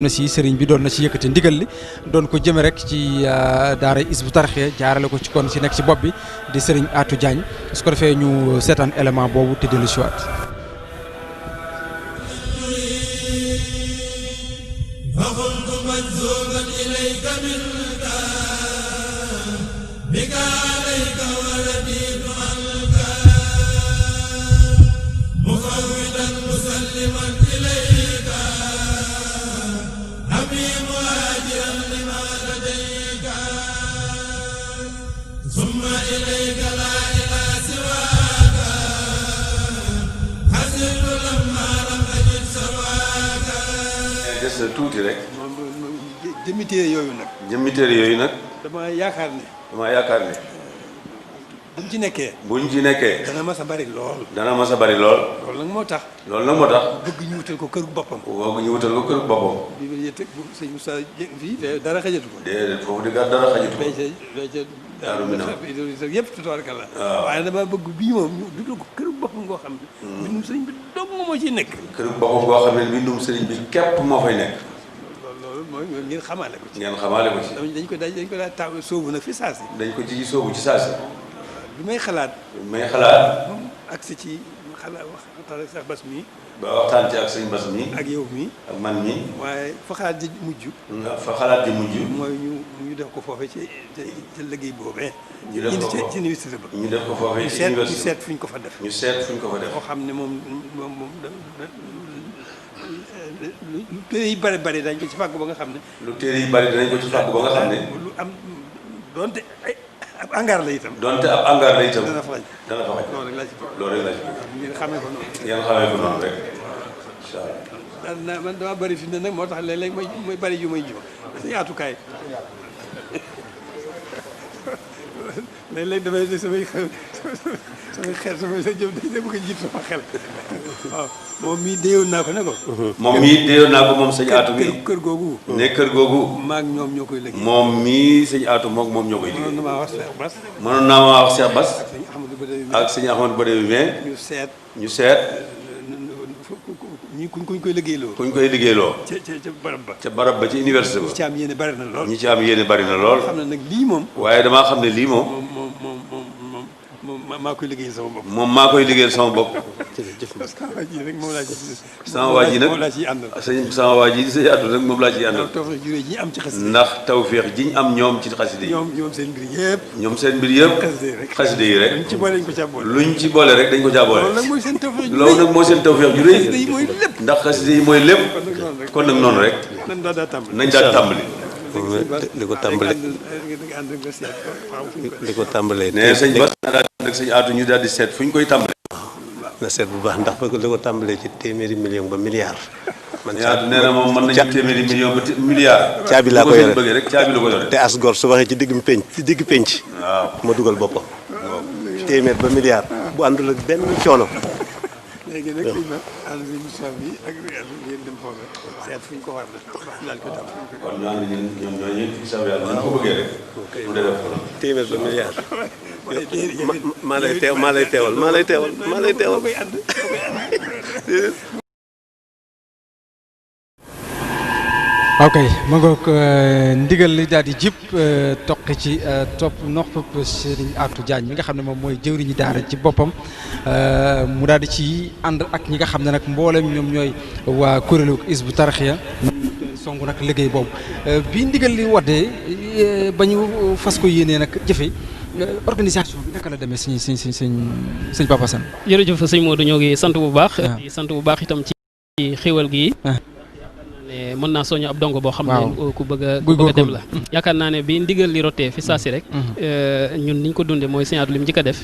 na si sëriñ bi doon na ci yëkkati ndigal li doon ko jëme rek ci daara Hizbut Tarqiyyah jaarale ko ci kon ci nekk ci bopp bi di sëriñ Atou Diagne su ko defee ñu seetaan élément boobu te dellu si waat. tuuti rek. jëmmi téere yooyu nag. jëmmi téere yooyu nag. damaa yaakaar ne. buñ ci nekkee. dana mas a bari lool. loolu nag moo tax. bëgg ñu wutal ko kër boppam. bi ma yëg bu sëñ Moussa fii dara xajatu ko. déedéet foofu di dara xajatu ko. daaru minam yëpp tubaarkalla. waaw waaye dama bëgg bii moom ñu dugal ko kër boppam ngoo xam ne. mbindum sëriñ bi dong moo ciy nekk. kër boppam ngoo xam ne mbindum sëriñ bi képp moo fay nekk. loolu mooy ngeen xamaale ko ci. dañ ko daal taw sóobu nag fi saasi. dañ ko ci sóobu ci saasi. bi may xalaat. moom agsi ci xalaat waxtaan ak sax bas mi. ba waxtaan ci ak sëñ bas mi. ak yow mi. ak man mi. waaye fa xalaat ji mujj. mooy ñu def ko foofee ci liggéey boobee. ñu def ko ci université ba. ñu def ko foofee ci université ñu seet fu ñu ko fa def. moo xam ne moom lu téere yi bari dañ ko ci fàggu ba nga xam ne. lu am doonte ab angaar la itam. dana fa xaj. loolu rek laa ci bëgg. ngeen xamee ko noonu. rek. incha allah. man dama bëri fi ne nag moo tax léeg-léeg mooy bëri yu may jiw si yaatukaay. léeg-léeg damay samay xel samay sa jëm dañ bëgg a jiit sama xel waaw moom mii déewoon naa ko ne ko. moom sëñ Atou mi. kër googu. ne kër googu. maag ñoom ñoo koy liggéey. moom mii sëñ Atou moom ñoo koy liggéey. mënoon naa maa wax Cheikh Bass. ak sëñ Ahmadou Badawi ak sëñ Ahmadou Badawi ñu seet. kuñ koy liggéeyloo. ca barab ba. ca barab ba ci université ba. ñi ci am yéene bari na lool. xam ne nag lii moom. waaye damaa xam ne lii moom. maa koy liggéeyal sama bopp. moom maa koy liggéeyal sama bopp. sama waa ji rek moom laa ci. sama waa ji nag moom laa ciy àndal. sama waa ji di sëñ Atou nag moom laa ciy àndal. tawfeex juree ji am ci xasida. ndax tawfeex ji ñu am ñoom ci xasida yi. ñoom seen mbir yëpp. xasida yi rek. luñ ci boole dañ ko caa boole. luñ ci boole rek dañ ko caa boole. loolu nag mooy seen tawfeex ju rëy. xasida yi mooy lépp. ndax xasida yi mooy lépp. kon nag noonu rek. nañ daal tàmbali. li ko tàmbalee. nee sëñ Bass na daal ak sëñ Atou ñu daal di seet fu ñu koy tàmbalee. na seet bu baax ndax li ko tàmbalee ci téeméeri million ba milliard. man Atou nee na moom mën nañu téeméeri million ba milliard. caabi laa ko yore bëggee rek caabi la ko yore. te as gor su waxee ci digg penc. waaw ma dugal boppam. téeméer ba milliard. bu àndul ak benn coono. léegi nag sëñ Ba ànd bi émission bi ak ngeen dem foofu seet fu ñu ko war a laal ko tam. kon ñoom ñooñu incha allah nañ ko bëggee rek. mu def ko. téeméer ba milliard. maa lay teewal. ok ma ngoog ndigal li daal di jib toqi ci topp nopp Serigne Atou Diagne mi nga xam ne moom mooy jëwriñu daara ci boppam mu daal di ci ànd ak ñi nga xam ne nag mboolem ñoom ñooy waa kuréelu Hizbut Tarqiyyah song nag liggéey boobu bi ndigal li waddee ba ñu fas ko yéenee nag jëfe organisation bi naka la demee sëñ Papa Sane. jërëjëf sëñ Modou ñoo ngi sant bu baax. di sant bu baax itam ci xéwal gi. mën naa soñu ab dongo boo xam ne ku bëgg a dem la yaakaar naa ne bi ndigal li rotee fi saasi rek ñun niñ ko dundee mooy sëñ Atou li mu njëkk a def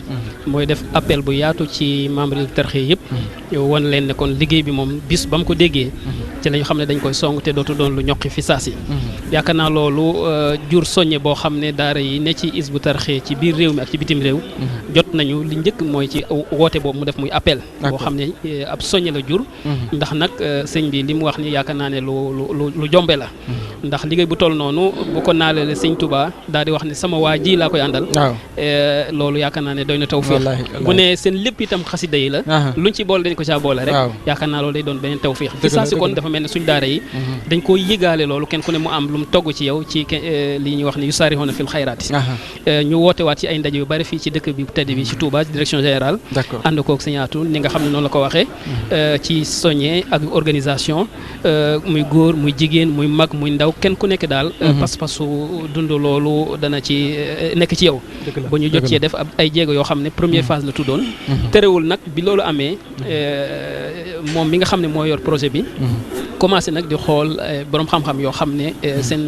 mooy def appel bu yaatu ci membre Hizbut Tarqiyyah yëpp wan leen ne kon liggéey bi moom bis ba mu ko déggee ci la ñu xam ne dañ koy song te dootu doon lu ñoqi fi saasi yaakaar naa loolu jur soññe boo xam ne daara yi ne ci Hizbut Tarqiyyah ci biir réew mi ak ci bitim réew jot nañu li njëkk mooy ci woote boobu mu def muy appel boo xam ne ab soññe la jur ndax nag sëñ bi li mu wax ni yaakaar naa ne lu jombe la ndax liggéey bu toll noonu bu ko naaleele sëñ Touba daal di wax ne sama waa ji laa koy àndal loolu yaakaar naa ne doy na tawfeex bu ne seen lépp itam xasida yi la luñ ci boole dañ ko caa boole rek yaakaar naa loolu day doon beneen tawfeex fi saa si kon dafa mel ne suñ daara yi dañ koo yëgaale loolu kenn ku ne mu am lu mu togg ci yow ci li ñuy wax ne yu saarixoona fil xayraati ñu woote waat ci ay ndaje yu bari fii ci dëkk bi tedd bi ci Touba direction générale ànd koog Sëñ Atou ni nga xam ne noonu la ko waxee ci soññee ak organisation muy góor muy jigéen muy mag muy ndaw kenn ku nekk daal pas-pasu dund loolu dana ci nekk ci yow ba ñu jot cee def ay jéego yoo xam ne première phase la tuddoon terewul nag bi loolu amee moom mi nga xam ne moo yor projet bi commencé nag di xool borom xam-xam yoo xam ne seen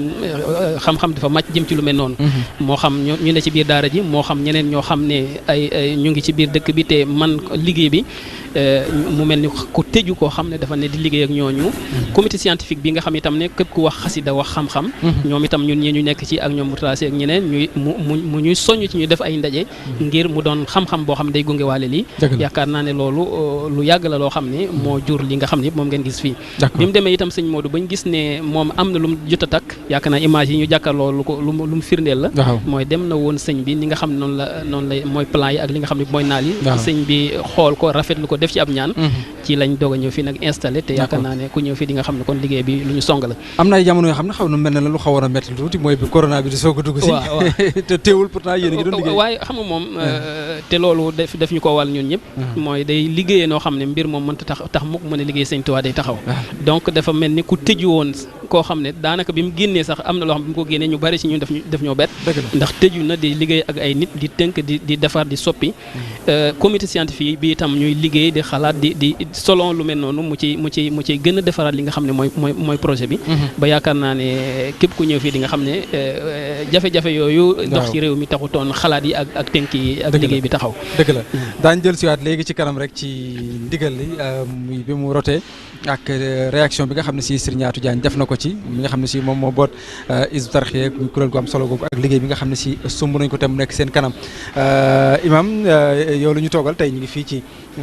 xam-xam dafa màcc jëm ci lu mel noonu moo xam ñu ne ci biir daara ji moo xam ñeneen ñoo xam ne ay ñu ngi ci biir dëkk bi te man liggéey bi mu mel ni ku tëju koo xam ne dafa ne di liggéey ak ñooñu comité scientifique bi nga xam itam ne képp ku wax xasida wax xam-xam ñoom itam ñun ñi ñu nekk ci ak ñoom Mourtala ak ñeneen ñuy mu ñuy soññ ci ñu def ay ndaje ngir mu doon xam-xam boo xam ne day gunge waale lii yaakaar naa ne loolu lu yàgg la loo xam ne moo jur li nga xam ne yëpp moom ngeen gis fii bi mu demee itam sëñ Modou bañ gis ne moom am na lu mu jot a takk yaakaar naa image yi ñu jàkkaarloo lu mu firndeel la mooy dem na woon sëñ bi ni nga xam ne noonu la mooy plan yi ak li nga xam ne mooy naal yi sëñ bi xool ko rafetlu ko def ci ab ñaan ci lañ doog a ñëw fii nag installé te yaakaar naa ne ku ñëw fii di nga xam ne kon liggéey bi lu ñu song la am na ay jamono yoo xam ne xaw na mel ne la lu xawoon a métti tuuti mooy bi corona bi di soog a dugg si te teewul pourtant yéen a ngi doon liggéey waaye xam nga moom te loolu def ñu ko wàll ñun ñëpp mooy day liggéeyee noo xam ne mbir moom mënta tax mukk mën a liggéey sëñ Tuubaa day taxaw donc dafa mel ni ku tëju woon koo xam ne daanaka bi mu génnee sax am na loo xam ne bi mu ko génnee ñu bari ci ñun def ñoo bett ndax tëju na di liggéey ak ay nit di tënk di defar di soppi comité scientifique bi itam ñuy liggéey di xalaat di selon lu mel noonu mu ci gën a defaraat li nga xam ne mooy projet bi ba yaakaar naa ne képp ku ñëw fii di nga xam ne jafe-jafe yooyu dox ci réew mi taxutoon xalaat yi ak tënk yi ak liggéey bi taxaw dëgg la daañ jël siwaat léegi ci kanam rek ci ndigal li muy bi mu rotee ak réaction bi nga xam ne si Serigne Atou Diagne def na ko ci mi nga xam ne si moom moo boot Hizbut Tarqiyyah muy kuréel gu am solo googu ak liggéey bi nga xam ne si sumb nañ ko tam nekk seen kanam imam yow la ñu toogal tey ñu ngi fii ci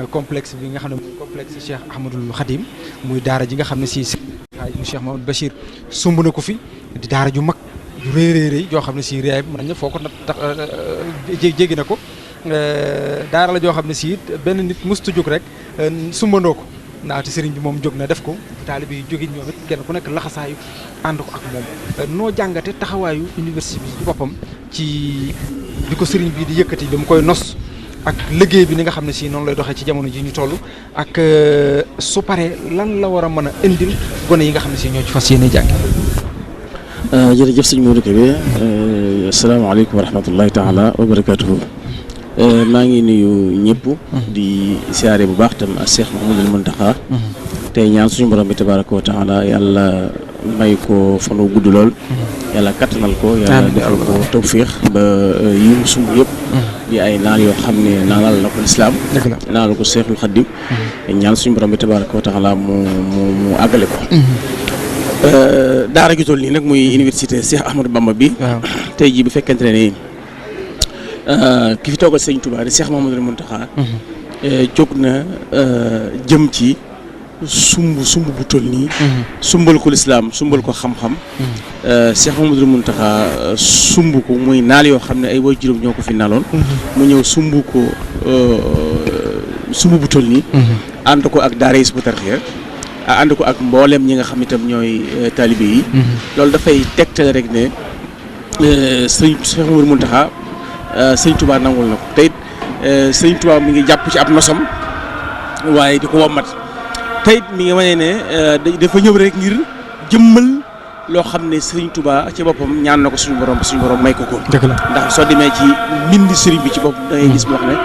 complexe bi nga xam ne muy complexe Cheikh Ahmadoul Khadim muy daara ji nga xam ne si Cheikh Mahamadou Bachir sumb na ko fi di daara ju mag ju rëy joo xam ne si réyaay bi mën nañu foo ko tax jéggi na ko daara la joo xam ne si benn nit mustu jóg rek sumbandoo ko ndaxte sëriñ bi moom jóg na def ko taalibe yi jóge ñoom it kenn ku nekk laxasaayu ànd ko ak moom noo jàngate taxawaayu université bi ci boppam ci bi ko sëriñ bi di yëkkati li mu koy nos ak liggéey bi ni nga xam ne si noonu lay doxee ci jamono ji ñu toll ak su paree lan la war a mën a indil gone yi nga xam ne si ñoo ci fas yéene jàngi. jërëjëf sëñ Modou Kébé asalaamaaleykum wa rahmatullahi taala wa barakatuhu maa ngi nuyu ñëpp di siyaare bu baax tam ak Cheikh Mouhamadoul Mountakha tey ñaan suñu borom bi tabaraka wa taala yàlla may ko fan wu gudd lool yàlla kattanal ko yàlla defal ko tawfiix ba yi mu sumb yëpp di ay naal yoo xam ne naalal na ko lislaam naalal ko Cheikhul Khadim ñaan suñu borom bi tabaraka wa taala mu àggale ko daara gi toll nii nag muy université Cheikh Ahmadou Bamba bi tey jii bu fekkente ne nii ki fi toogal sëñ Touba di Cheikh Mouhamadoul Mountakha jóg na jëm ci sumb bu toll nii sumbal ko lislaam sumbal ko xam-xam Cheikh Mouhamadoul Mountakha sumb ko muy naal yoo xam ne ay way juróom ñoo ko fi naaloon mu ñëw sumb ko sumb bu toll nii ànd ko ak daara Hizbut Tarqiyyah ànd ko ak mboolem ñi nga xam itam ñooy taalibe yi loolu dafay tegtal rek ne sëñ Cheikh Mouhamadoul Mountakha sëñ Touba nangul na ko te it sëñ Touba mi ngi jàpp ci ab nosam waaye di ko wommat te it mi ngi wane ne dafa ñëw rek ngir jëmmal loo xam ne sëñ Touba ci boppam ñaan na ko suñu borom may ko ko. ndax soo demee ci mbindi sëriñ bi ci boppam da ngay gis mu wax ne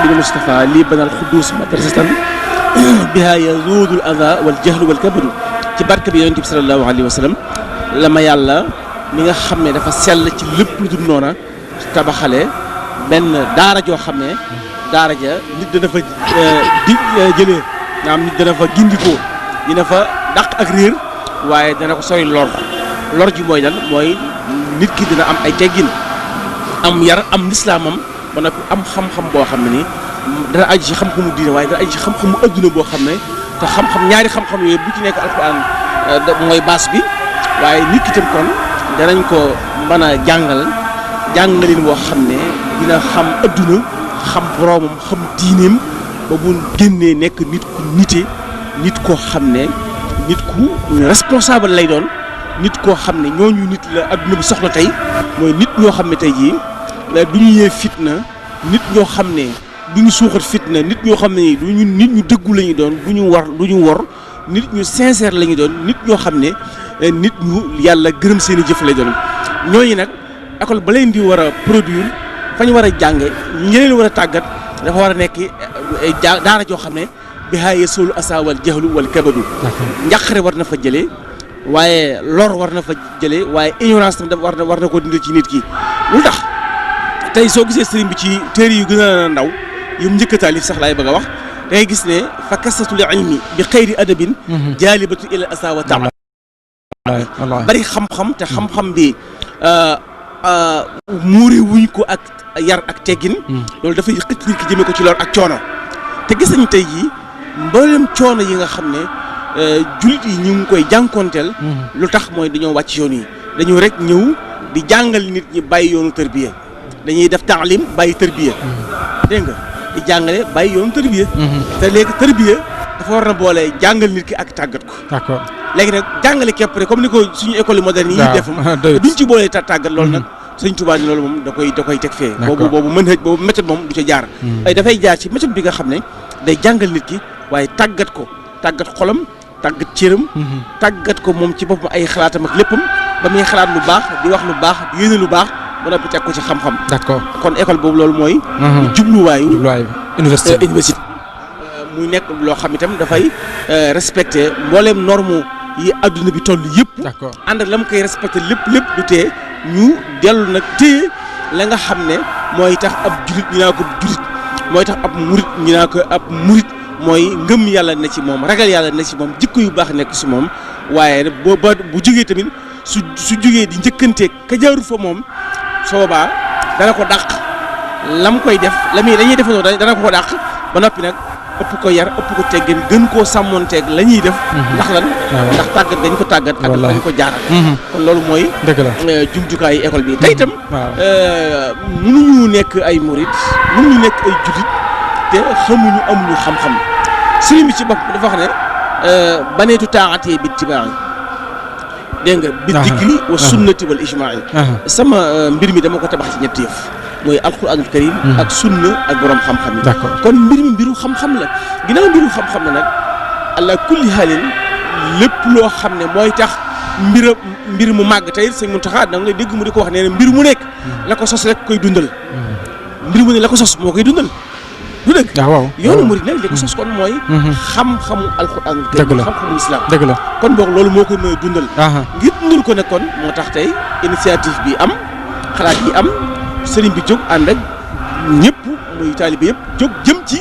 bil Mustafa lii banal xuddus madrasatan biha yazudul adha wal jahlu wal kabadu ci barke bi yonent bi sallallahu alayhi wa sallam la ma yàlla mi nga xam ne dafa sell ci lépp lu dul noona tabaxale benn daara joo xam ne daara ja nit dana fa jëlee nga am nit dana fa gindikoo dina fa dàq ak réer waaye dana ko sori lor ji mooy lan mooy nit ki dina am ay teggin am yar am lislaamam ba nag am xam-xam boo xam ne ni dana aju ci xam-xamu diine waaye dana aju ci xam-xamu adduna boo xam ne te xam-xam ñaari xam-xam yooyu bu ci nekk alquran mooy baas bi waaye nit ki tam kon danañ ko mën a jàngalin boo xam ne dina xam adduna xam boroomam xam diineem ba bu génnee nekk nit ku nite nit koo xam ne nit ku responsable lay doon nit koo xam ne ñooñu nit la adduna bi soxla tey mooy nit ñoo xam ne tey jii du ñu yee fitna nit ñoo xam ne du ñu suuxat fitna nit ñoo xam ne du ñu nit ñu dëggu la ñu doon du ñu wor nit ñu sincère la ñu doon nit ñoo xam ne nit ñu yàlla gërëm seen i jëf lay doon ñooñu nag école ba leen di war a produire fa ñu war a jànge ñi leen war a tàggat dafa war a nekk daara joo xam ne bi haaye solu asa wal jahlu wal kabadu njàqare war na fa jëlee waaye lor war na fa jëlee waaye ignorance tam war na ko dindi ci nit ki lu tax tey soo gisee sëriñ bi ci téere yu gën a ndaw yu mu njëkk a taalif sax laay bëgg a wax da ngay gis ne fa kasatul ilmi bi xayri adabin jaalibatu ila asa wa taala bari xam-xam te xam-xam bi muuri wuñ ko ak yar ak teggin loolu dafay xëcc nit ki jëmee ko ci lor ak coono te gis nañ tey jii mboolem coono yi nga xam ne jullit yi ñu ngi koy jànkoonteel lu tax mooy dañoo wàcc yoon yi dañoo rek ñëw di jàngal nit ñi bàyyi yoonu tërbiya dañuy def taalim bàyyi tërbiya dégg nga di jàngale bàyyi yoonu tërbiya te léegi tërbiya dafa war na boole jàngal nit ki ak tàggat ko d'accord léegi nag jàngale képp rek comme ni ko suñu école moderne yi def duñ ci boolee tàggat loolu nag sëñ Tuubaa ni loolu moom da koy teg fee boobu méthode moom du ca jaar ay dafay jaar ci méthode bi nga xam ne day jàngal nit ki waaye tàggat ko tàggat xolam tàggat cëram tàggat ko moom ci boppam ay xalaatam ak léppam ba muy xalaat lu baax di wax lu baax di yéene lu baax ba noppi teg ko ci xam-xam d'accord kon école boobu loolu mooy jubluwaayu université muy nekk loo xam itam dafay respecté mbooleem norme yi adduna bi toll yëpp ànd ak la mu koy respecté lépp du tee ñu dellu nag téye la nga xam ne mooy tax ab julit ñu naa ko julit mooy tax ab murit ñu naa ko ab murit mooy ngëm yàlla ne ci moom ragal yàlla ne ci moom jikko yu baax nekk ci moom waaye bu jógee tamit su jógee di njëkkanteeg ka jaarul fa moom soobaa dana ko dàq lam koy def dañuy defandoo dana ko dàq ba noppi nag ëpp ko yar ëpp ko teggin gën koo sàmmonteeg la ñuy def ndax lan ndax tàggat dañ ko tàggat ak dañ ko jaaral kon loolu mooy jumtukaayu école bi te itam mënuñu nekk ay murit mënuñu nekk ay julit te xamuñu amuñu xam-xam sëriñ bi ci bopp dafa wax ne baneetu taaxatee bi tibaax dégg nga bi dikri wa sunnati wal ijmaa sama mbir mi dama ko tabax ci ñetti yëf mooy alquranul karim ak sunna ak borom xam-xam yi kon mbir mi mbiru xam-xam la ginnaaw mbiru xam-xam la nag ala kulli haalin lépp loo xam ne mooy tax mbir mu màgg tey sëñ Muntaxa da nga dégg mu di ko wax nee na mbir mu nekk la ko sos rek koy dundal mbir mu ne la ko sos moo koy dundal du dëgg yoonu murid nag li ko sos kon mooy xam-xamu alquranul karim xam-xamu islam dëgg la kon boog loolu moo koy mën a dundal ngir dundal ko nag kon moo tax tey initiative bi am xalaat yi am sëriñ bi jóg ànd ak ñëpp muy taalibe yëpp jóg jëm ci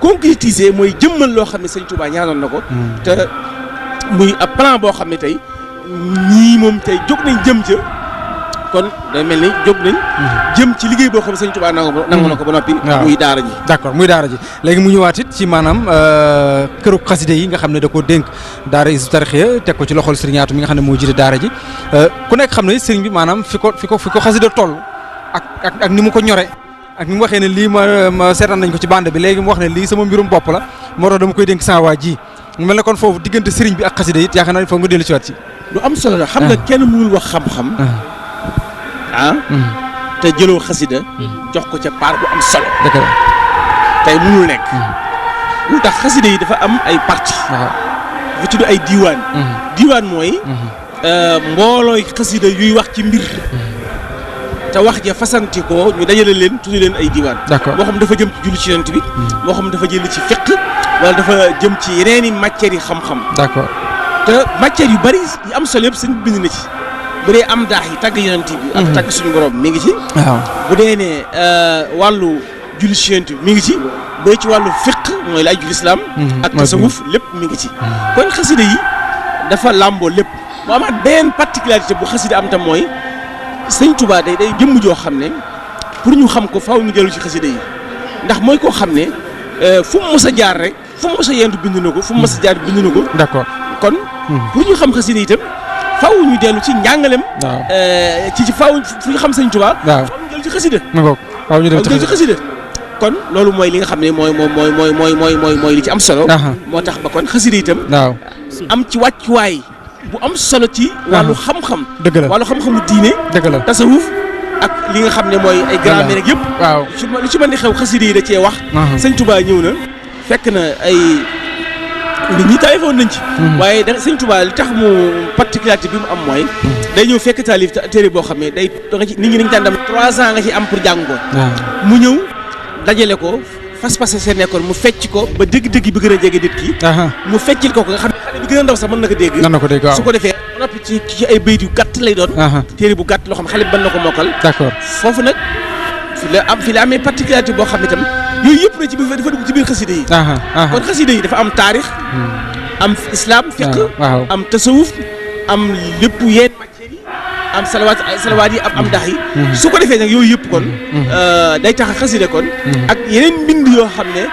concrétiser mooy jëmmal loo xam ne sëriñ Touba ñaanoon na ko te muy ab plan boo xam ne tey ñii moom tey jóg nañ jëm ca kon day mel ni jóg nañ jëm ci liggéey boo xam ne sëriñ Touba nangu na ko ba noppi muy daara ji d'accord muy daara ji léegi mu ñëwaat it ci maanaam këru xaside yi nga xam ne da koo dénk daara Hizbut Tarqiyyah teg ko ci loxol sëriñ Atou mi nga xam ne moo jiite daara ji ku nekk xam ne sëriñ bi maanaam fi ko xaside toll ak ni mu ko ñore ak ni mu waxee ne lii ma seetaan nañ ko ci bande bi léegi mu wax ne lii sama mbirum bopp la moo tax dama koy dénk sama waa ji mu mel ne kon foofu diggante sëriñ bi ak xasida it yaakaar naa foog nga dellu ci waat ci lu am solo la xam nga kenn mënul wax xam-xam te jëloo xasida jox ko ca part bu am solo dëgg la tey mënul nekk lu tax xasida yi dafa am ay parti dafa tudd ay diiwaan mooy mboolooy xasida yuy wax ci mbir te wax ja fasanti ko ñu dajale leen tuddi leen ay diiwaan moo xam dafa jëm ci julli ci yonent bi moo xam dafa jël ci fiqh wala dafa jëm ci yeneeni matières yi xam-xam d'accord te matières yu bari yi am solo yëpp sëñ bind na ci bu dee am daax yi tagg yonent bi ak tagg suñu borom mi ngi ci bu dee ne wàllu julli ci yonent bi mi ngi ci bu dee ci wàllu fiqh mooy laaj jul islam ak tasawuf lépp mi ngi ci kon xasida yi dafa làmboo lépp mu amaat benn particularité bu xasida am tam mooy sëñ Touba day jëmm joo xam ne pour ñu xam ko faaw ñu dellu ci xasida yi ndax mooy koo xam ne fu mu mës a jaar rek fu mu mës a yendu bind na ko fu mu mës a jaar bind na ko d'accord kon pour ñu xam xasida yi itam faaw ñu dellu ci njàngalem ci faaw fu ñu xam sëñ Touba faaw ñu dellu ci xasida faaw ñu dellu ci xasida kon loolu mooy li nga xam ne mooy li ci am solo. moo tax ba kon xasida itam. waaw am ci wàccuwaay bu am solo ci. wàllu xam-xam. dëgg la wàllu xam-xamu diine. dëgg la tasawuf ak li nga xam ne mooy ay grammaire rek yëpp. waaw lu ci mën di xew xasida yi da cee wax. sëñ Touba ñëw na fekk na ay nit ñi taalifoon nañ ci. waaye da sëñ Touba li tax mu particularité bi mu am mooy. day ñëw fekk taalif téere boo xam ne day da nga ci nit ñi dañu daan dem 3 ans nga ci am pour jàng ko. mu ñëw dajale ko fas-fas seen nekkoon mu fecc ko ba dëgg-dëgg bi gën a jege nit ki. mu feccil ko nga xam ne xale bi gën a ndaw sax mën na ko dégg. waaw su ko defee noppi ci ay bayit yu gàtt lay doon. téere bu gàtt loo xam ne xale bi mën na ko mokkal. d'accord foofu nag fi la amee particularité boo xam ne itam yooyu yëpp na ci biir dafa dugg ci biir xasida yi. kon xasida yi dafa am taarix. am islam fiqh. am tasawuf am lépp yeen matières yi am salawaat yi am dax yi. su ko defee nag yooyu yëpp kon. day tax xasida kon. ak yeneen mbind yoo xam ne.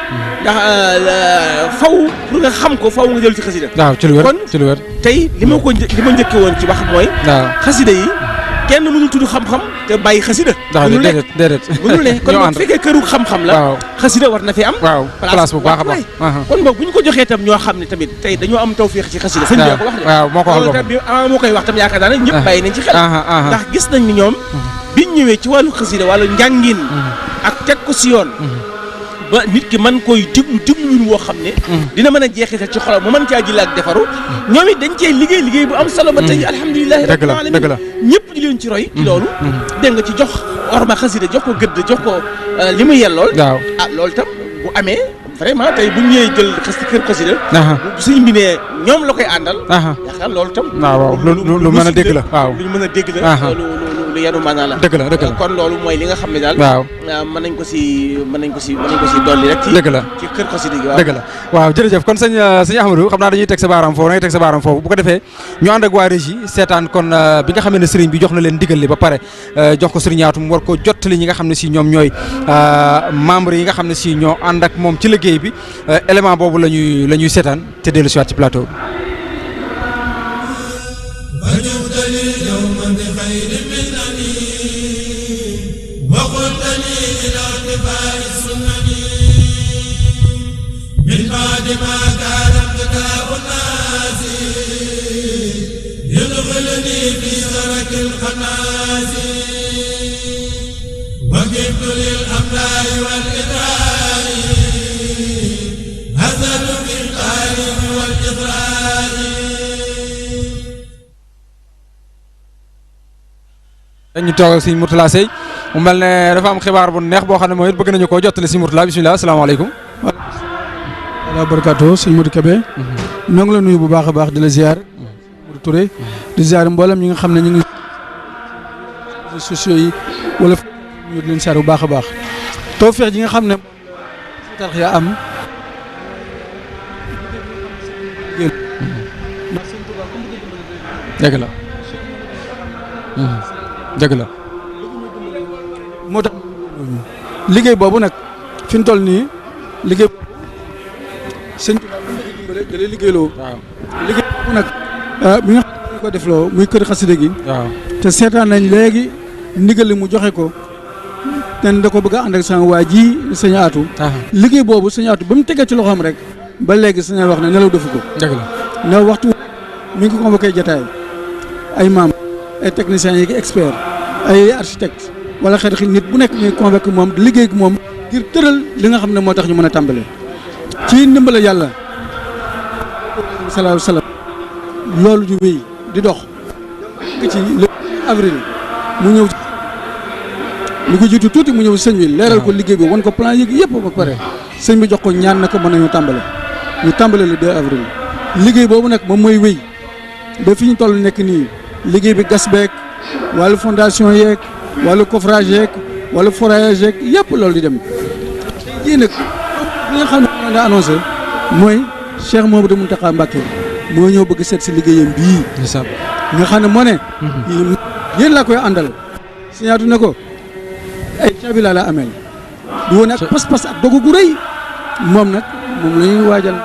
ndax faw pour nga xam ko faw nga jël ci xasida. waaw ci lu wér kon ci lu wér. tey li ma njëkkee woon ci wax mooy. xasida yi kenn mënul tudd xam-xam te bàyyi xasida. déedéet mënul ne kon bu fekkee këru xam-xam la. xasida war na fi am. place bu baax a baax. kon boog bu ñu ko joxee tam ñoo xam ne tamit tey dañoo am tawféex ci xasida. sëñ bi ko wax de. moo ko waxal boppam moo koy wax tam yaakaar naa ne ñëpp bàyyi nañ ci xel. ndax gis nañ ni ñoom biñ ñëwee ci wàllu xasida wàllu njàngin ak teg ko si yoon ba nit ki mën koy diglu woo xam ne dina mën a jeexital ci xolam mu mën caa jëlee ak defaru ñoom it dañ cee liggéey bu am solo ba tey alhamdulilahi rabbil alamin ñëpp di leen ci roy ci loolu dégg nga ci jox orma xasida jox ko gëdd jox ko li mu yellool loolu tam bu amee vraiment tey bu ñëwee jël kër xasida suñu bi ne ñoom la koy àndal yaakaar loolu tam lu mën a dégg la lu ñu mën a dégg la lu yanu maanaa la dëgg la kon loolu mooy li nga xam ne daal mën nañ ko si dolli rek dëgg la ci kër xasida gi dëgg la waaw jërëjëf kon sëñ Ahmadou xam naa dañuy teg sa baaraam foofu bu ko defee ñu ànd ak waa régie seetaan kon bi nga xam ne sëriñ bi jox na leen ndigal li ba pare jox ko sëriñ Atou mu war ko jottali ñi nga xam ne si ñoom ñooy membre yi nga xam ne si ñoo ànd ak moom ci liggéey bi élément boobu la ñuy seetaan te dellu si waat ci plateau من بعد ما كان ابتداء الناس يدخلني في سرك الخناس وجبت للأملاء والإدراء هزل في التعليم والإضرار dañu toog ak sëñ Mourtala Seye mu mel ne dafa am xibaar bu neex boo xam ne mooy it bëgg nañu koo jottali sëñ Mourtala bisimilah asalaamaaleykum. wala barakaatu sëñ Modou Kébé ñoo ngi la nuyu bu baax a baax di la ziar Modou Touré di ziar mboolem ñi nga xam ne ñu ngi réseaux sociaux yi wala ñu leen ziar bu baax a baax tawfeex ji nga xam ne tarxiya am dëgg la dëgg la moo tax liggéey boobu nag fi mu toll nii liggéey sëñ Tuubaa da lay liggéeyloo liggéey boobu nag bi nga xam ne ko defloo muy kër xasida gi te seetaan nañ léegi ndigal li mu joxe ko ten da ko bëgg a ànd ak sama waa ji sëñ Atou liggéey boobu sëñ Atou ba mu tegee ci loxoom rek ba léegi sëñ wax ne nelaw defu ko dëgg la ne waxtu mi ngi ko convoqué jotaay ay membres ay techniciens yi expert ay architecte wala xeet nit bu nekk ñuy convoqué moom di liggéey ak moom ngir tëral li nga xam ne moo tax ñu mën a tàmbale ci ndimbala yàlla salaahu salaam loolu di wéy di dox ci le avril mu ñëw lu ko jiitu tuuti mu ñëw sëñ bi leeral ko liggéey bi wan ko plan yi yëpp ba pare sëñ bi jox ko ñaan na ko mën nañu tàmbale ñu tàmbale le 2 avril liggéey boobu nag moom mooy wéy ba fi ñu toll nekk nii liggéey bi gas beeg wàllu fondation yeeg wàllu coffrage yeeg wàllu forage yeeg yëpp loolu di dem yii nag li nga xam ne moo daa annoncé mooy Cheikh Mouhamadou Mountakha Mbacké moo ñëw bëgg seet si liggéeyam bii nga xam ne moo ne yéen laa koy àndal siñaatu ne ko ay caabi laa la ameel di woon ak pas-pas ak dogu gu rëy moom nag moom la ñuy waajal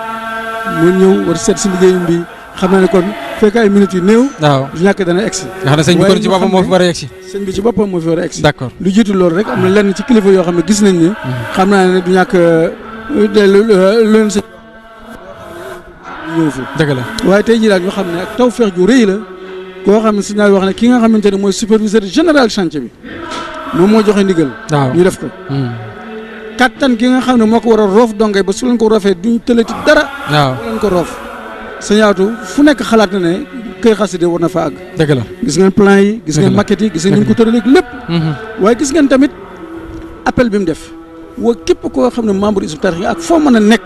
moo ñëw war seet si liggéeyam bi xam naa ne kon fekk ay minutes yu néew. waaw du ñàkk dana egsi. nga xam ne sëñ bi kon ci boppam moo fi war a egsi. sëñ bi ci boppam moo fi war a egsi. d'accord lu jiitu loolu rek am na lenn ci kilifa yoo xam ne gis nañ ne. xam naa ne du ñàkk lu leen sëñ ñëw fi. dëgg la waaye tey jii daal ñu xam ne ak tawfeex ju rëy la koo xam ne su ñu wax ne ki nga xamante ne mooy superviseur général chantier bi moom moo joxe ndigal. waaw ñu def ko. kattan ki nga xam ne moo ko war a roof donge ba su leen ko roofee duñ tëlati dara. waaw bu leen ko roof. Sëñ Atou fu nekk xalaat na ne Kër Xasida war na fa àgg. dëgg la gis ngeen plan yi. gis ngeen maquette yi gis ngeen ni mu ko tëralee lépp. waaye gis ngeen tamit appel bi mu def. wa képp koo xam ne membre Hizbut Tarqiyyah ak foo mën a nekk.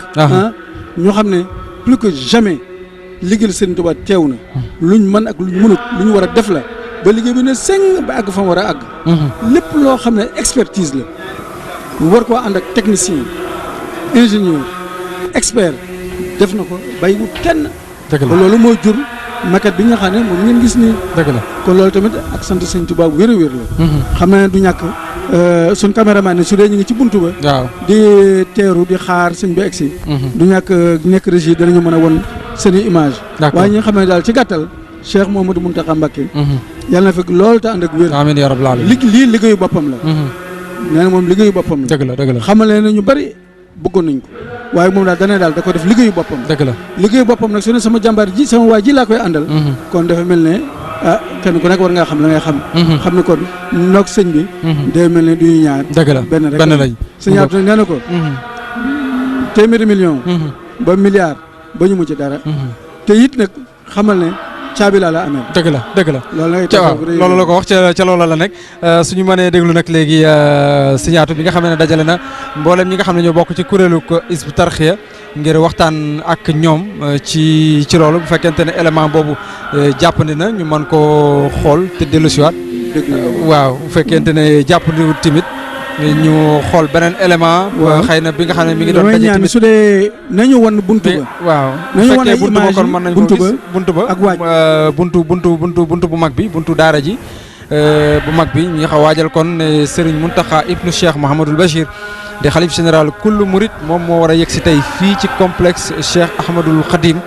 ñoo xam ne plus que jamais liggéeyal Sëriñ Tuubaa teew na. luñ mën ak luñ mënut lu ñu war a def la ba liggéey bi ne seng ba àgg fa mu war a àgg. lépp loo xam ne expertise la. mu war koo ànd ak technicien ingénieur expert def na ko bàyyiwut kenn. dëgg la loolu moo jur maquette bi nga xam ne moom ngeen gis nii. dëgg la kon loolu tamit ak sant Sëñ Tuubaa wér a wér la. xam naa ne du ñàkk suñ caméraman yi su dee ñu ngi ci buntu ba. waaw di teeru di xaar sëñ bi egsi. du ñàkk nekk régie danañu mën a won seen i image. waaye ñi nga xam ne daal ci gàttal Cheikh Mouhamadou Mountakha Mbacké. yàlla na fekk loolu te ànd ak wér. amiin yaa rabbal aalamiin. lii liggéeyu boppam la. nee na moom liggéeyu boppam la. dëgg la dëgg la xamal ne ñu bari bëggoon nañ ko waaye moom daal dana daal da ko def liggéeyu boppam. dëgg la liggéeyu boppam nag su ne sama jàmbaar ji sama waa ji laa koy àndal. kon dafa mel ne kenn ku nekk war ngaa xam la ngay xam. xam ne kon noog sëñ bi. day mel ne du ñu ñaar. dëgg la benn rek benn lañ. sëñ Atou nee na ko. téeméeri million. ba milliard ba ñu mu ci dara. te it nag xamal ne caabi laa la amee. dëgg la dëgg la. loolu la ko wax ca loola la nekk suñu mënee déglu nag léegi Sëñ Atou bi nga xam ne dajale na mboolem ñi nga xam ne ñoo bokk ci kuréelu Hizbut Tarqiyyah ngir waxtaan ak ñoom ci loolu bu fekkente ne élément boobu jàppandi na ñu mën koo xool te dellusiwaat. waaw bu fekkente ne jàppandiwul tamit ñu xool beneen élément. xëy na bi nga xam ne mi ngi doon daje tamit su dee nañu wan buntu ba. waaw nañu wan ay buntu ba kon mën nañu ko gis buntu ba ak waaj buntu bu mag bi buntu daara ji bu mag bi ñi xaw waajal kon Serigne Mountakha ibnu Cheikh Mouhamadoul Bachir di xalif général kullu murit moom moo war a yegg si tey fii ci complexe Cheikh Ahmadoul Khadim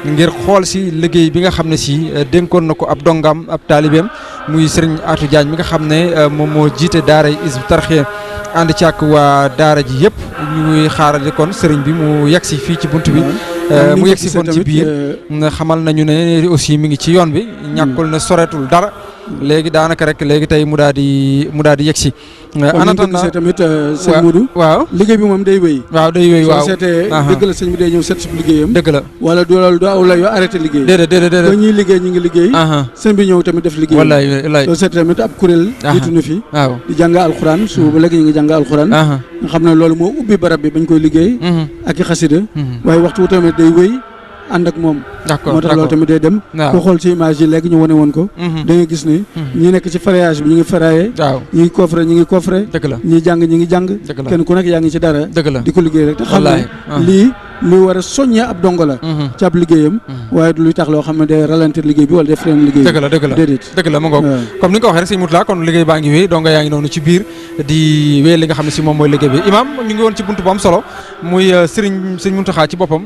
ngir xool si liggéey bi nga xam ne si dénkoon na ko ab dongam ab taalibeem muy Serigne Atou Diagne mi nga xam ne moom moo jiite daara Hizbut Tarqiyyah ànd ci ak waa daara ji yëpp ñuy xaarale kon Serigne bi mu yegg si fii ci bunt bi. mu yegg si kon ci biir xamal nañu ne aussi mi ngi ci yoon bi. ñàkkul ne soreetul dara. léegi daanaka rek léegi tey mu daal di yegg si. en attendant tamit sëñ Modou. waaw liggéey bi moom day wéy. waaw day wéy waaw soo seetee dëgg la sëñ bi day ñëw seet si liggéeyam. dëgg la wala du aw la yoo arrêté liggéey. déedéet ba ñuy liggéey ñu ngi liggéey. sëñ bi ñëw tamit def liggéey. wallaay soo seetee tamit ab kuréel. jiitu na fi. waaw di jàng alxuraan suba ba léegi ñu ngi jàng alxuraan. nga xam ne loolu moo ubbi barab bi bañ koy liggéey. ak i xasida waaye waxtu wu tamit day wéy ànd ak moom. d'accord moo tax loolu tamit day dem. ko xool ci image yi léegi ñu wane woon ko. da nga gis ni ñi nekk ci ferraillage bi ñu ngi ferraillé. waaw ñi ngi coffre. dëgg la ñi jàng ñi ngi jàng. dëgg la kenn ku nekk yaa ngi ci dara. dëgg la di ko liggéey rek te xam ne lii luy war a soññee ab dongo la. ci ab liggéeyam. waaye du luy tax loo xam ne day ralentir liggéey bi wala day freiner liggéey bi. dëgg la ma ngoog comme ni nga ko waxee rek sëñ Moutala kon liggéey baa ngi wéy dongo yaa ngi noonu ci biir di wéy li nga xam ne si moom mooy liggéey bi imam ñu ngi woon ci buntu bu am solo muy sëñ Mountakha ci boppam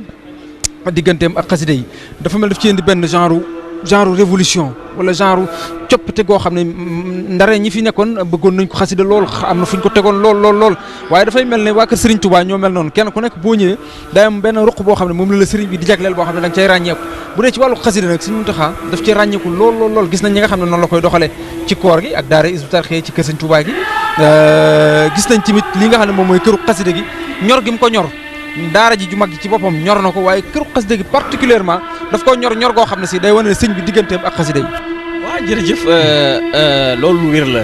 digganteem ak xasida yi dafa mel daf ci indi benn genre révolution wala genre coppite goo xam ne ndare ñi fi nekkoon bëggoon nañ ko xasida lool am na fu ñu ko tegoon lool waaye dafay mel ne waa kër Serigne Touba ñoo mel noonu kenn ku nekk boo ñëwee day am benn ruq boo xam ne moom la Serigne bi di jagleel boo xam ne da nga cay ràññeeku bu dee ci wàllu xasida nag Serigne Mountakha daf cay ràññeeku lool gis nañ ñi nga xam ne noonu la koy doxalee ci koor gi ak daara Hizbut Tarqiyyah ci kër Serigne Touba gi gis nañ tamit li nga xam ne moom mooy këru xasida gi ñor gi mu ko ñor daara ji ju mag ji ci boppam ñor na ko waaye këru xasida gi particulièrement daf ko ñor goo xam ne si day wane ne sëñ bi digganteem ak xasida yi. waaw jërëjëf loolu lu wér la.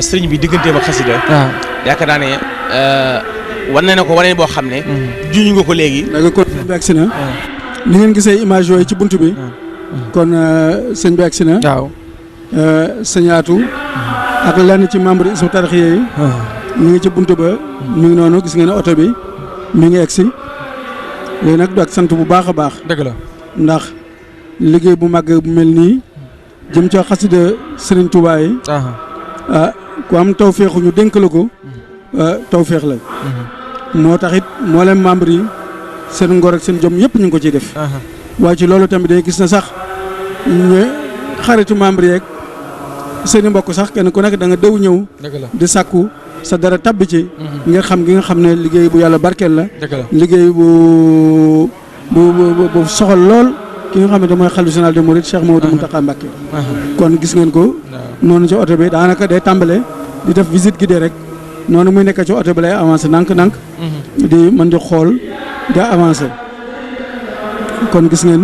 sëñ bi digganteem ak xasida. waaw yaakaar naa ne wane na ko wane boo xam ne. juñu nga ko léegi. da nga ko sëñ bi agsi na. ni ngeen gisee image yooyu ci buntu bi. kon sëñ bi agsi na. waaw. sëñ Atou. ak lenn ci membre Hizbut Tarqiyyah yi. ñu ngi ci buntu ba. mi ngi noonu gis ngeen ne oto bi. mi ngi egsi léegi nag du ak sant bu baax a baax. dëgg la ndax liggéey bu màgg bu mel nii jëm ca xasida Serigne Touba yi. ku am tawféexu ñu dénk la ko. tawféex la. moo tax it mboolem membre yi seen ngor ak seen jom yëpp ñu ngi ko ciy def. waaye ci loolu tamit day gis na sax xaritu membre yeeg seen i mbokk sax kenn ku nekk da nga daw ñëw di sàkku sa dara tabbi ci ngir xam gi nga xam ne liggéey bu yàlla barkeel la liggéey bu soxal lool ki nga xam ne mooy xalifa général des mourides Cheikh Mouhamadou Mountakha Mbacké kon gis ngeen ko noonu ci oto bi daanaka day tàmbale di def visite guidée rek noonu muy nekk ci oto bi lay avancé nànk-nànk di mën di xool di avancé kon gis ngeen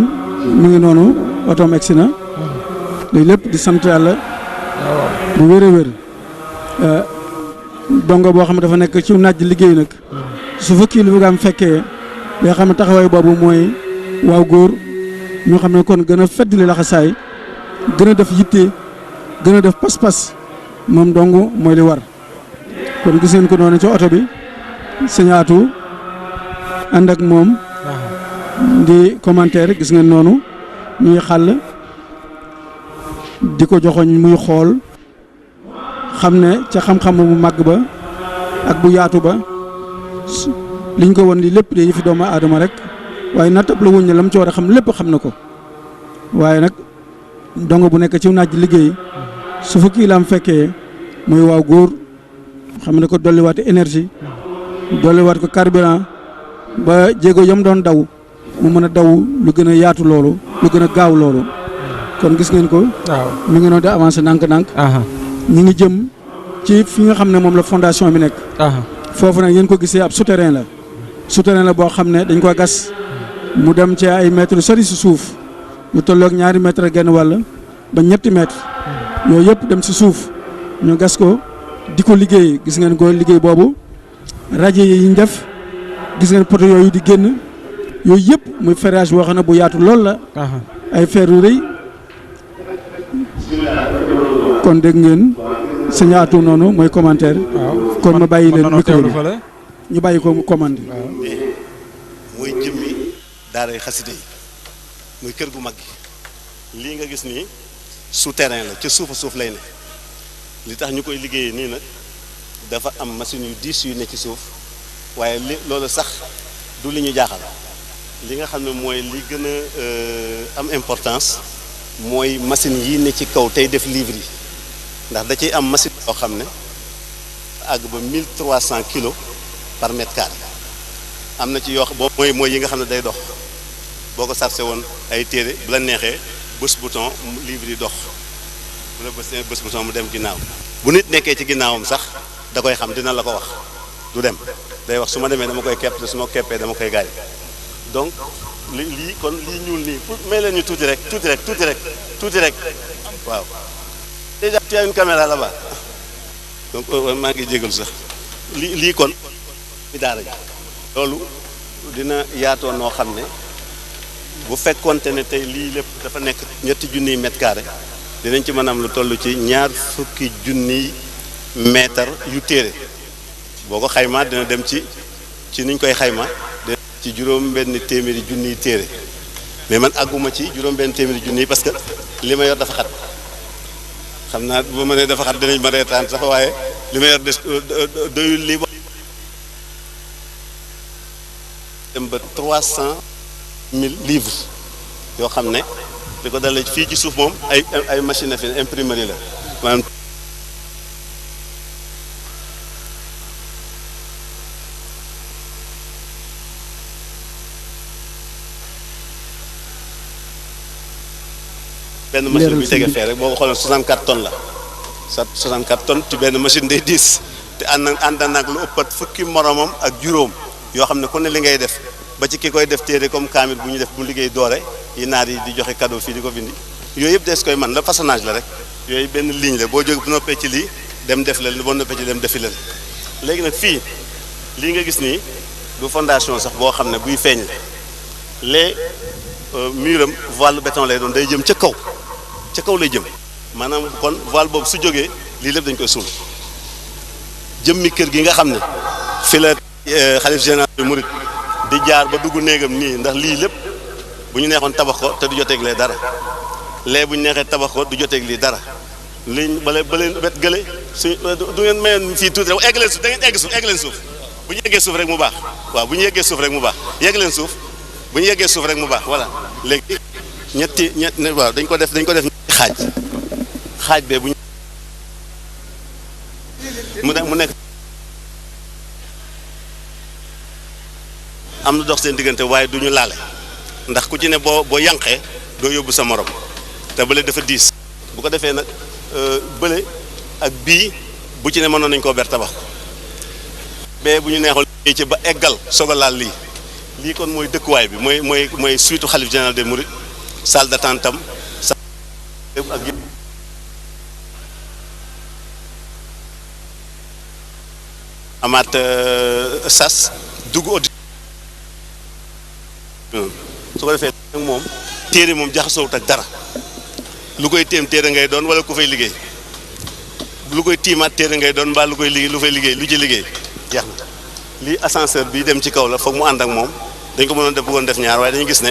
mi ngi noonu otoom egsi na léegi lépp di sant yàlla bu wér a wér dongo boo xam ne dafa nekk ci naaj liggéey nag su fa kilifa am fekkee yoo xam ne taxawaay boobu mooy waaw góor ñoo xam ne kon gën a feddali laxasaay gën a def yitte gën a def pas-pas moom dong mooy li war kon gis ngeen ko noonu ci oto bi sëñaatu ànd ak moom di commentaire gis ngeen noonu ñuy xàll di ko joxoñ muy xool xam ne ca xam-xam bu màgg ba ak bu yaatu ba liñ ko won li lépp de yëfi doomu aadama rek waaye nattab la wuñ ne la mu ci war a xam lépp xam na ko waaye nag dongo bu nekk ci naaj liggéey su fa kii la am fekkee muy waaw góor xam ne ko dolliwaat énergie dolliwaat ko carburant ba jéego yam doon daw mu mën a daw lu gën a yaatu loolu lu gën a gaaw loolu kon gis ngeen ko mi ngi noonu di avancé nànk-nànk ñi ngi jëm ci fi nga xam ne moom la fondation bi nekk foofu nag ngeen ko gisee ab souterrain la boo xam ne dañ ko gas mu dem ci ay mètres sori si suuf lu tolloog 2 mètres genn wàll ba 3 mètres yooyu yëpp dem si suuf ñu gas ko di ko liggéey gis ngeen ko liggéey boobu rajo yi ñu def gis ngeen poto yooyu di génn yooyu yëpp muy ferrage boo xam ne bu yaatu lool la ay fer yu rëy kon dégg ngeen sëñaatu noonu mooy commentaire kon ma bàyyi leen micro bi ñu bàyyi ko commande mooy jëmmi daaray xasida yi muy kër gu mag gi lii nga gis nii souterrain la ca suufa suuf lay ne li tax ñu koy liggéeyee nii nag dafa am machine yu diis yu ne ci suuf waaye loolu sax du li ñu jaaxal li nga xam ne mooy li gën a am importance mooy machine yi ne ci kaw tey def livre yi ndax da ciy am machine yoo xam ne àgg ba 1300 kilos par mètre carré am na ci yoo xam mooy yi nga xam ne day dox boo ko sarse woon ay téere bu la neexee bës bouton livre yi dox bu la bës bouton mu dem ginnaaw bu nit nekkee ci ginnaawam sax da koy xam dina la ko wax du dem day wax su ma demee dama koy kepp te su ma keppee dama koy gaañ donc lii kon lii ñuul nii pour may leen ñu tuuti rek waaw déjà tu as une caméra là-bas donc maa ngi jégalu sax lii kon mi daara ji loolu dina yaatoo noo xam ne bu fekkonte ne tey lii lépp dafa nekk 3 mètres carrés dinañ ci mën am lu toll ci 20 mètres yu téere boo ko xaymaa dina dem ci niñ koy xayma ci juróom-benn téeméeri junniy téere mais man àgguma ci juróom-benn téeméeri junniy parce que li ma yor dafa xat xam naa bu ma nee dafa xat dinañ ma reetaan sax waaye li ma yor des doyul lii dem ba 300 000 livres yoo xam ne di ko dalee fii ci suuf moom ay machine à imprimerie la maanaam benn machine bi tege fee rek boo ko xoolee 64 tonnes la 64 tonnes ci benn machine day diis te ànd nag lu ëppat fukki moromam ak juróom yoo xam ne ku ne li ngay def ba ci ki koy def téere comme kaamil bu ñu def bu liggéey doore yi naar yi di joxe cadeau fii di ko bindi yooyu yëpp des koy man la façonnage la rek yooyu benn ligne la boo jóg bu noppee ci lii dem def leen boo noppee ci dem defi leen léegi nag fii lii nga gis nii du fondation sax boo xam ne buy feeñ les muram voile béton lay doon day jëm ca kaw lay jëm maanaam kon voile boobu su jógee lii lépp dañ koy suul jëmmi kër gi nga xam ne fi la xalif général bi murit di jaar ba dugg néegam nii ndax lii lépp bu ñu neexoon tabax ko te du joteeg lee dara lee bu ñu neexee tabax ko du joteeg lii dara liñ bale wet gële su du ngeen mayoon fii tuuti rek egg leen suuf da ngeen egg leen suuf bu ñu yeggee suuf rek mu baax waaw bu ñu yeggee suuf rek mu baax yegg leen suuf bu ñu yeggee suuf rek mu baax voilà léegi waaw dañ ko def ñetti xaaj bee bu mu nekk am na dox seen diggante waaye du ñu laale ndax ku ci ne boo yànqee doo yóbbu sa morom te bële dafa diis bu ko defee nag bële ak bii bu ci ne mënoon nañ koo ber tabax bee bu ñu neexoon liggéey ci ba eggal soog a laal lii kon mooy dëkkuwaay bi mooy suite xalif général des mourides salle d'attente am ak amaat sas dugg audit su ko defee nag moom téere moom jaxasoowut ak dara lu koy téem téere ngay doon wala ku fay liggéey lu koy tiimaat téere ngay doon mbaa lu fay liggéey lu ci liggéey jeex na lii ascenseur bi dem ci kaw la foog mu ànd ak moom dañ ko mënoon bëggoon def ñaar waaye dañu gis ne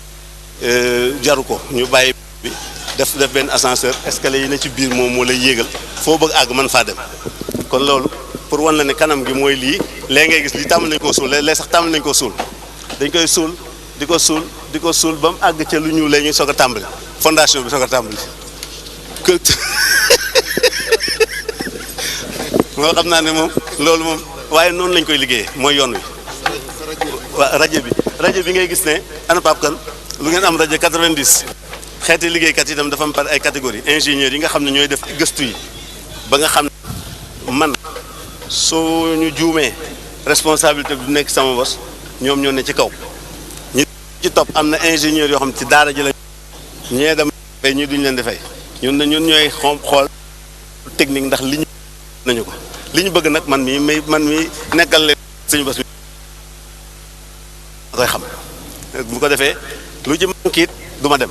jaru ko ñu bàyyi bi def benn ascenseur escalier yi ne ci biir moom moo lay yéegal foo bëgg àgg mën faa dem kon loolu pour wan la ne kanam gi mooy lii léegi ngay gis lii tàmbali nañ koo suul léeg sax tàmbali nañ koo suul dañ koy suul di ko suul ba mu àgg ca lu ñuul la ñuy soog a tàmbali fondation bi soog a tàmbali moo xam naa ne moom loolu moom waaye noonu lañ koy liggéeyee mooy yoon wi waaw rajo bi ngay gis ne ana Pape Kane lu ngeen am rajo 90 xeeti liggéeykat yi itam dafa am par ay catégorie ingénieurs yi nga xam ne ñooy def gëstu yi ba nga xam ne man soo ñu juumee responsabilité du nekk sama bos ñoom ñoo ne ci kaw ñi ci topp am na ingénieurs yoo xam ne ci daara ji la ñee dem fay ñi duñ leen di fay ñun ñooy xool technique ndax li ñu nañu ko li ñu bëgg nag man mi nekkal leen suñu bos bi koy xam bu ko defee lu ci manqué du ma dem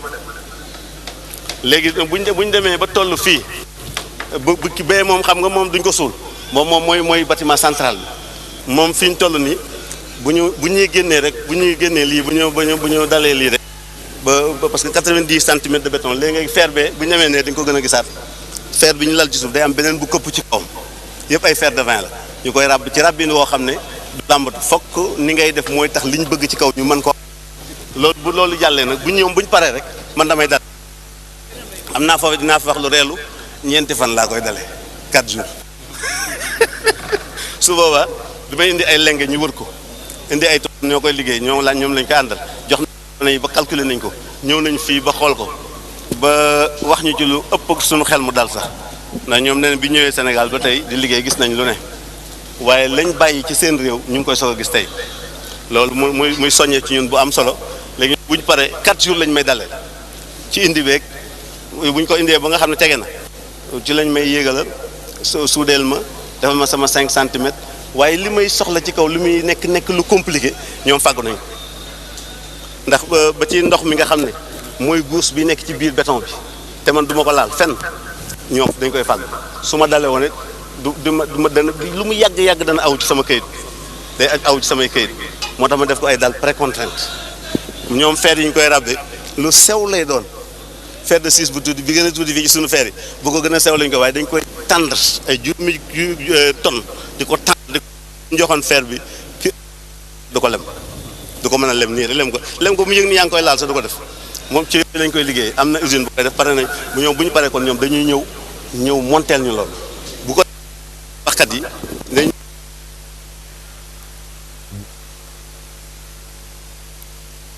léegi buñ demee ba toll fii bu bee moom xam nga moom duñ ko suul moom mooy bâtiment central bi moom fi ñu toll nii bu ñuy génnee rek bu ñuy génnee lii bu ñu dalee lii rek ba parce que 90 centimètres de béton léegi fer bee bu ñu demee ne dañ ko gën a gisaat fer bi ñu lal ci suuf day am beneen bu këpp ci kawam yëpp ay fer de vin la ñu koy ràbb ci ràbbin woo xam ne du làmbatu fokk ni ngay def mooy tax li ñu bëgg ci kaw ñu mën ko loolu bu loolu jàllee nag bu ñu paree rek man damay dal am naa foofu dinaa fi wax lu reelu ñeenti fan laa koy dalee 4 jours su boobaa damay indi ay lenge ñu wër ko indi ay tool ñoo koy liggéey ñoom lañ ko àndal jox nañu ba calculer nañ ko ñëw nañ fii ba xool ko ba wax ñu ci lu ëpp suñu xel mu dal sax ndax ñoom nee na bi ñëwee Sénégal ba tey di liggéey gis nañ lu ne waaye lañ bàyyi ci seen réew ñu ngi koy soog a gis tey loolu muy soññee ci ñun bu am solo léegi buñ paree 4 jours lañ may dalee ci indi beeg buñ ko indee ba nga xam ne tege na ci lañ may yéegalal suudeel ma dafa ma sama 5 centimètres waaye li may soxla ci kaw li muy nekk lu compliqué ñoom fàggu nañ ko ndax ba ci ndox mi nga xam ne mooy guus bi nekk ci biir béton bi te man du ma ko laal fenn ñoom dañ koy fàgg su ma dalee woon it du ma dana lu mu yàgg dana aw ci sama kayit day aw ci samay kayit moo tax ma def ko ay daal précontrainte ñoom fer yi ñu koy rabbe lu sew lay doon fer de 6 bu tuuti bi gën a tuuti fii ci suñu fer yi bu ko gën a sew lañ ko waaye dañ koy tendre ay juróomi tonne di ko tendre di joxoon fer bi du ko lem du ko mën a lem nii rek lem ko mu yëg ni yaa ngi koy laal sax du ko def moom ci lañ koy liggéey am na usine bu koy def pare nañ bu ñu paree kon ñoom dañuy ñëw monteel ñu loolu bu ko waxkat yi dañ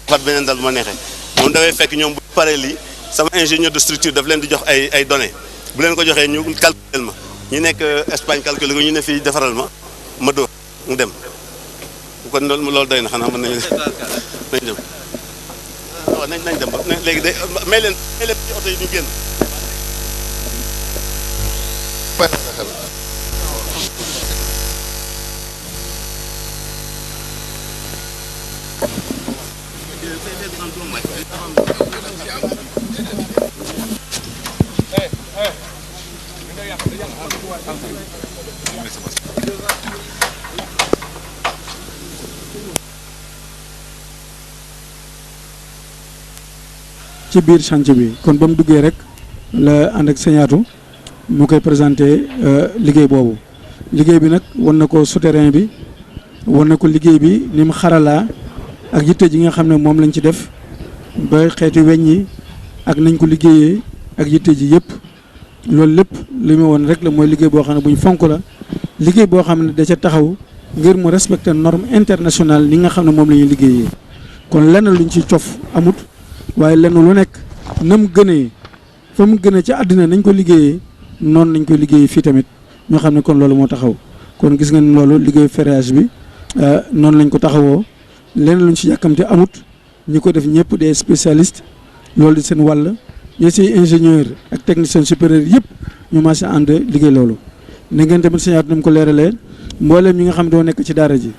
fat beneen dal bu ma neexee moom dafay fekk ñoom bu paree lii sama ingénieur de structure daf leen di jox ay données bu leen ko joxee ñu calculer ma ñu nekk Espagne calculer ko ñu ne fii defaral ma dóor mu dem kon loolu doy na xanaa mën nañu dem waaw nañ dem ba léegi de may leen ci oto yi ñu génn ci biir chantier bi kon ba mu duggee rek la ànd ak Sëñ mu koy présenté liggéey boobu liggéey bi nag wan na ko souterrain bi wan na ko liggéey bi ni mu xaralaa ak yitte ji nga xam ne moom lañ ci def ba xeetu weñ yi ak nañ ko liggéeyee ak yitte ji yëpp loolu lépp li ma woon rek la mooy liggéey boo xam ne bu ñu fonk la liggéey boo xam ne da ca taxaw ngir mu respecter norme internationale li nga xam ne moom la ñuy liggéeyee kon lenn luñ ci cof amut waaye lenn lu nekk na mu gënee fa mu gënee ci àddina nañ ko liggéeyee noonu nañ ko liggéeyee fii tamit ñoo xam ne kon loolu moo taxaw kon gis ngeen loolu liggéeyu ferrage bi noonu lañ ko taxawoo lenn luñ ci yàkkamte amut ñi ko def ñëpp des spécialistes loolu di seen wàll ñi si ingénieur ak technicien supérieur yëpp ñu maase ànd liggéey loolu. ne ngeen tamit sëñ Atou ni mu ko leeralee mbooleem ñi nga xam ne doo nekk ci daara ji